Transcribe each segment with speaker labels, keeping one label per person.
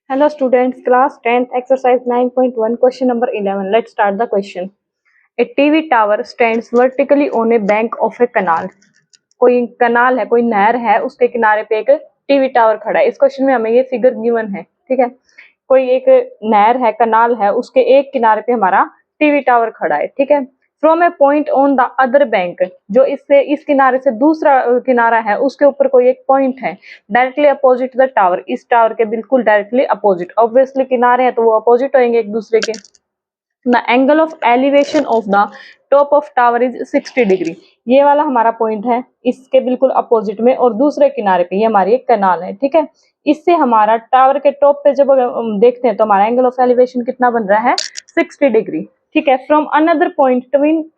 Speaker 1: Hello students, class 10th exercise 9.1 question number 11. Let's start the question. A TV tower stands vertically on a bank of a canal. कोई कनाल है, कोई नहर है, उसके किनारे पे एक टीवी टावर खड़ा है। इस क्वेश्चन में हमें ये फिगर गिवन है, ठीक है। कोई एक नहर है, कनाल है, उसके एक किनारे पे हमारा टीवी टावर खड़ा है, ठीक है। From A point on the other bank, जो इससे इस किनारे से दूसरा किनारा है, उसके ऊपर कोई एक पॉइंट है डायरेक्टली अपोजिट द टावर, इस टावर के बिल्कुल डायरेक्टली अपोजिट। ऑब्वियसली किनारे हैं तो वो अपोजिट होंगे एक दूसरे के। The angle of elevation of the top of tower is 60 degree. ये वाला हमारा पॉइंट है इसके बिल्कुल अपोजिट में, और दूसरे किनारे पे ये हमारी एक कैनाल है, ठीक है। इससे हमारा टावर के टॉप पे जब हम देखते हैं तो हमारा एंगल ऑफ एलिवेशन कितना बन रहा है, 60 डिग्री, ठीक है। From another point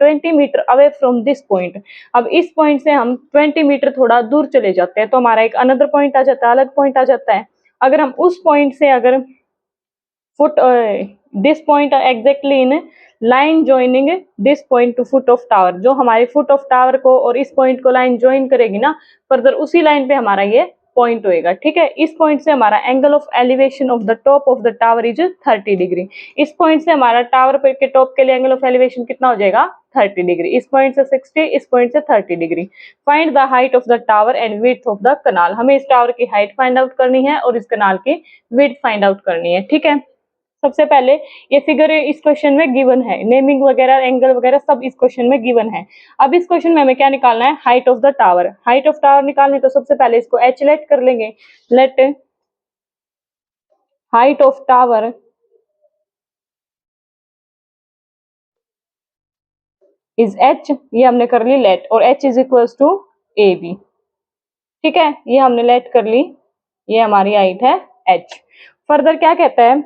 Speaker 1: 20 metre away from this point. अब इस पॉइंट से हम 20 मीटर थोड़ा दूर चले जाते हैं तो हमारा एक अनदर पॉइंट आ जाता है, अलग पॉइंट आ जाता है। अगर हम उस पॉइंट से अगर foot this point are exactly in line joining this point to foot of tower, जो हमारे foot of tower को और इस point को line join करेगी ना, फर्दर उसी line पे हमारा ये पॉइंट होएगा, ठीक है। इस पॉइंट से हमारा angle of elevation of the top of the tower is 30 degree. इस पॉइंट से हमारा टावर पे के टॉप के लिए एंगल ऑफ एलिवेशन कितना हो जाएगा, 30 डिग्री। इस पॉइंट से 60, इस पॉइंट से 30 degree. Find the height of the tower and width of the कनाल। हमें इस टावर की हाइट फाइंड आउट करनी है और इस कनाल की विड्थ फाइंड आउट करनी है, ठीक है। सबसे पहले ये फिगर इस क्वेश्चन में गिवन है, नेमिंग वगैरह एंगल वगैरह सब इस क्वेश्चन में गिवन है। अब इस क्वेश्चन में हमें क्या निकालना है, height of the tower. Height of tower निकालनी तो सबसे पहले इसको एच लेट कर लेंगे। Let height of tower is H, ये हमने कर ली लेट, और H is equal to A B, ठीक है। ये हमने लेट कर ली, ये हमारी हाइट है एच। फर्दर क्या कहता है,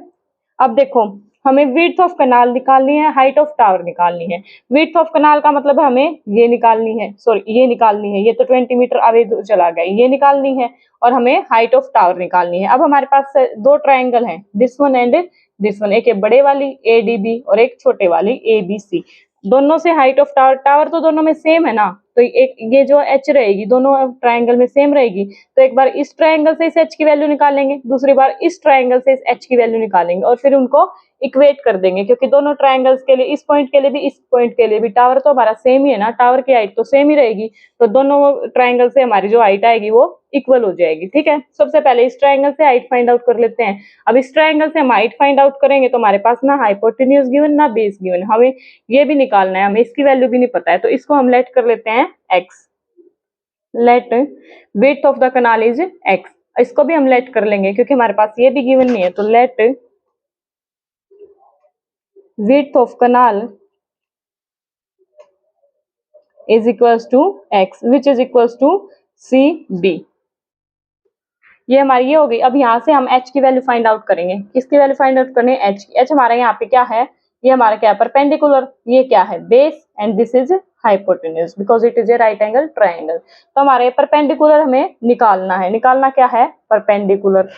Speaker 1: अब देखो हमें विड्थ ऑफ कनाल निकालनी है, हाइट ऑफ टावर निकालनी है। विड्थ ऑफ कनाल का मतलब हमें ये निकालनी है, सॉरी ये निकालनी है, ये तो 20 मीटर अवे चला गया, ये निकालनी है। और हमें हाइट ऑफ टावर निकालनी है। अब हमारे पास दो ट्राइंगल हैं, this one and this one, एक है बड़े वाली ए डी बी और एक छोटे वाली ए बी सी। दोनों से हाइट ऑफ टावर, टावर तो दोनों में सेम है ना, तो एक ये जो एच रहेगी दोनों ट्राइंगल में सेम रहेगी, तो एक बार इस ट्राइंगल से इस एच की वैल्यू निकालेंगे, दूसरी बार इस ट्राइंगल से इस एच की वैल्यू निकालेंगे, और फिर उनको इक्वेट कर देंगे, क्योंकि दोनों ट्राइंगल्स के लिए, इस पॉइंट के लिए भी इस पॉइंट के लिए भी टावर तो हमारा सेम ही है ना, टावर की हाइट तो सेम ही रहेगी, तो दोनों ट्राइंगल से हमारी जो हाइट आएगी वो इक्वल हो जाएगी, ठीक है। सबसे पहले इस ट्राइंगल से हाइट फाइंड आउट कर लेते हैं। अब इस ट्राइंगल से हम हाइट फाइंड आउट करेंगे तो हमारे पास ना हाइपोटेन्यूज गिवन ना बेस गिवन, हमें ये भी निकालना है, हमें इसकी वैल्यू भी नहीं पता है, तो इसको हम लेट कर लेते हैं X. Let width of the canal is X, इसको भी हम लेट कर लेंगे क्योंकि हमारे पास ये भी गिवन नहीं है, तो late width of canal is equals to x, which is equals to CB। ये हमारी ये हो गई। अब यहाँ से हम h की वैल्यू फाइंड आउट करेंगे। किसकी वैल्यू फाइंड आउट करनी है, h की। h हमारा यहाँ पे क्या है, ये हमारा क्या है, परपेंडिकुलर, ये क्या है base, and this is hypotenuse because it is a right angle triangle. तो हमारे परपेंडिकुलर हमें निकालना है, निकालना क्या है, परपेंडिकुलर।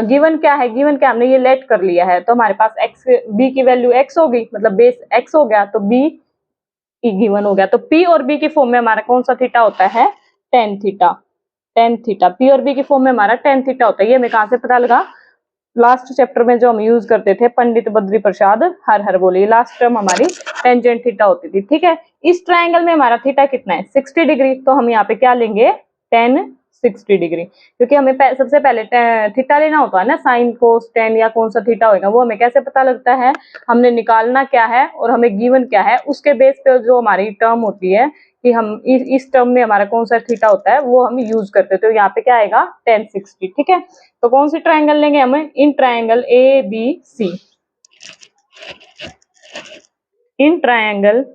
Speaker 1: गिवन क्या है, गिवन क्या, हमने ये लेट कर लिया है, तो हमारे पास एक्स बी की वैल्यू एक्स होगी, मतलब बेस एक्स हो गया, तो बी गिवन हो गया। तो पी और बी की फॉर्म में हमारा कौन सा थीटा होता है, tan theta. Tan theta P और बी की फॉर्म में हमारा टेन थीटा होता है। ये हमें कहां से पता लगा, लास्ट चैप्टर में जो हम यूज करते थे, पंडित बद्री प्रसाद हर हर बोली, लास्ट टर्म हमारी टेंजेंट थीटा होती थी, ठीक है। इस ट्रायंगल में हमारा थीटा कितना है, 60 डिग्री, तो हम यहाँ पे क्या लेंगे, टेन 60 डिग्री, क्योंकि हमें सबसे पहले थीटा लेना होता है ना, साइन कोस टेन या कौन सा थीटा होगा, वो हमें कैसे पता लगता है, हमने निकालना क्या है और हमें गिवन क्या है, उसके बेस पे जो हमारी टर्म होती है कि हम इस टर्म में हमारा कौन सा थीटा होता है वो हम यूज करते हैं। तो यहाँ पे क्या आएगा, 1060, ठीक है। तो कौन सी ट्रायंगल लेंगे हम, in triangle A B C, in triangle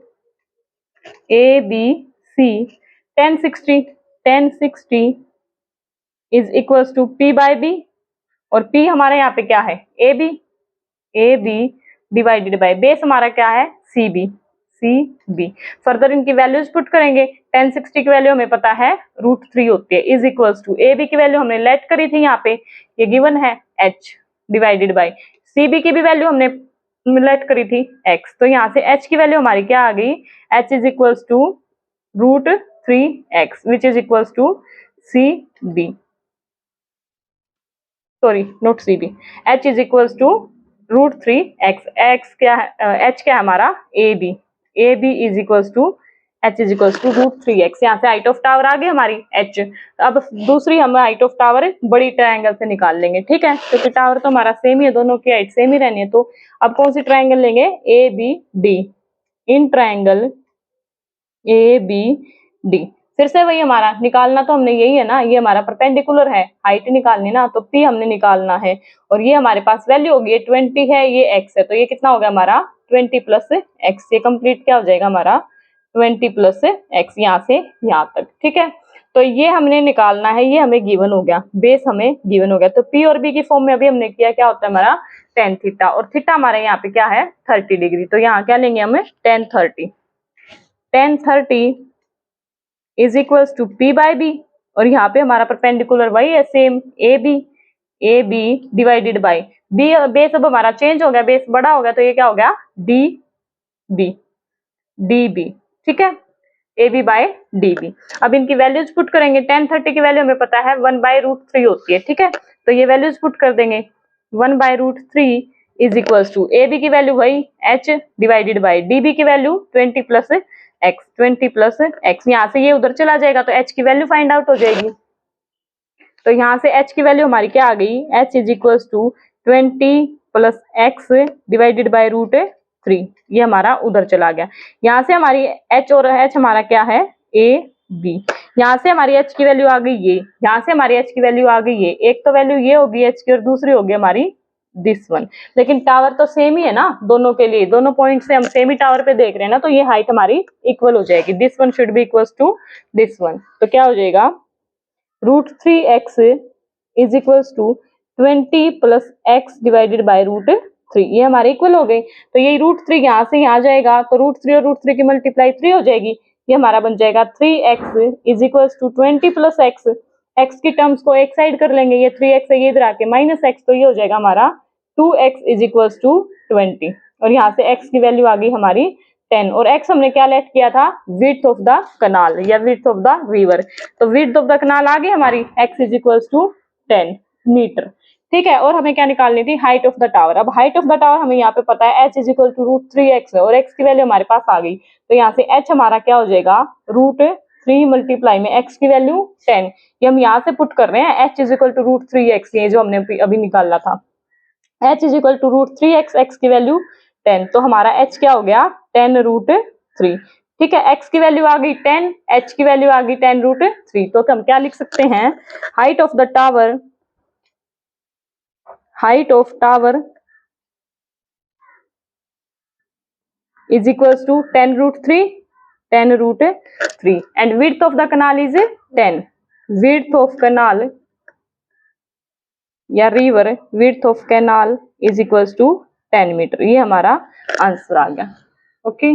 Speaker 1: A B C 1060 is equals to P by B, और पी हमारे यहाँ पे क्या है, A B divided by base हमारा क्या है, सी बी। फर्दर इनकी वैल्यूज पुट करेंगे, 1060 की वैल्यू हमें पता है √3 होती है, is equals to A B की वैल्यू हमने लेट करी थी यहाँ पे, ये गिवन है h divided by C B की भी वैल्यू हमने लेट करी थी x, तो यहाँ से h की वैल्यू हमारी क्या आ गई, h is equals to √3x which is equals to C B. Sorry not C B, h is equals to √3x, x क्या है, h क्या है हमारा A B is equals to h is equals to √3x। यहाँ से height of tower आ गई हमारी h। अब दूसरी हम हाइट ऑफ टावर बड़ी ट्रायंगल से निकाल लेंगे, ठीक है, क्योंकि टावर तो हमारा सेम ही है, दोनों की हाइट सेम ही रहनी है। तो अब कौन सी ट्रायंगल लेंगे, A B D, in triangle A B D. फिर से वही हमारा निकालना तो हमने यही है ना, ये हमारा परपेंडिकुलर है, हाइट निकालनी ना, तो p हमने निकालना है और ये हमारे पास वैल्यू होगी 20 है, ये x है, तो ये कितना हो गया हमारा 20 प्लस x। ये कंप्लीट क्या हो जाएगा हमारा 20 प्लस x यहाँ से यहाँ तक, ठीक है। तो ये हमने निकालना है, ये हमें गिवन हो गया, बेस हमें गिवन हो गया। तो p और b की फॉर्म में अभी हमने किया, क्या होता है हमारा tan थीटा, और थीटा हमारे यहाँ पे क्या है 30 डिग्री। तो यहाँ क्या लेंगे हमें tan 30 is equals to p by B, और यहाँ पे हमारा परपेंडिकुलर वही है same A B divided by B. Base अब हमारा चेंज हो गया, बेस बड़ा हो गया, तो ये क्या हो गया डी बी, ठीक है, A B by D B. अब इनकी वैल्यूज पुट करेंगे, tan 30 की वैल्यू हमें पता है 1/√3 होती है, ठीक है, तो ये वैल्यूज पुट कर देंगे 1/√3 is equals to A B की वैल्यू वही h divided by D B की वैल्यू 20 प्लस x, यहाँ से ये उधर चला जाएगा तो h की वैल्यू फाइंड आउट हो जाएगी। तो यहाँ से h की वैल्यू हमारी क्या आ गई, h is equals to 20 plus x divided by √3, ये हमारा उधर चला गया। यहाँ से हमारी h और h हमारा क्या है a b, यहाँ से हमारी h की वैल्यू आ गई ये, यहाँ से हमारी h की वैल्यू आ गई ये, एक तो वैल्यू ये होगी h की और दूसरी होगी हमारी दिस वन। लेकिन टावर तो सेम ही है ना दोनों के लिए, दोनों पॉइंट से हम सेम ही टावर पे देख रहे हैं ना, तो ये हाइट हमारी इक्वल हो जाएगी, this one should be equals to this one. तो क्या हो जाएगा √3x is equals to 20 plus x divided by √3, ये हमारे इक्वल हो गई। तो ये √3 यहाँ से यहाँ जाएगा, तो √3 और √3 की मल्टीप्लाई 3 हो जाएगी, ये हमारा बन जाएगा 3x is equals to 20 plus x की टर्म्स को एक साइड कर लेंगे, ये 3x है, ये इधर आके -x, तो ये हो जाएगा हमारा 2x इज इक्वल्स टू 20, और यहाँ से x की वैल्यू आ गई हमारी 10, और x हमने क्या लेट किया था विड्थ ऑफ द कनाल या विड्थ ऑफ द रिवर, तो विड्थ ऑफ द कनाल आ गई हमारी x is equals to 10 metre, ठीक है। और हमें क्या निकालनी थी हाइट ऑफ द टावर। अब हाइट ऑफ द टावर हमें यहाँ पे पता है h is equal to √3x है, और x की वैल्यू हमारे पास आ गई, तो यहाँ से h हमारा क्या हो जाएगा √3 मल्टीप्लाई में x की वैल्यू 10, ये हम यहाँ से पुट कर रहे हैं, h is equal to √3x, ये जो हमने अभी निकाला था, h is equal to √3x, x की वैल्यू 10, तो हमारा h क्या हो गया 10√3, ठीक है, x की वैल्यू आ गई 10, h की वैल्यू आ गई 10√3, तो हम क्या लिख सकते हैं height of the tower, is equals to 10√3 and width of the canal is 10, width of canal या river width of canal is equals to 10 metre, ये हमारा आंसर आ गया। ओके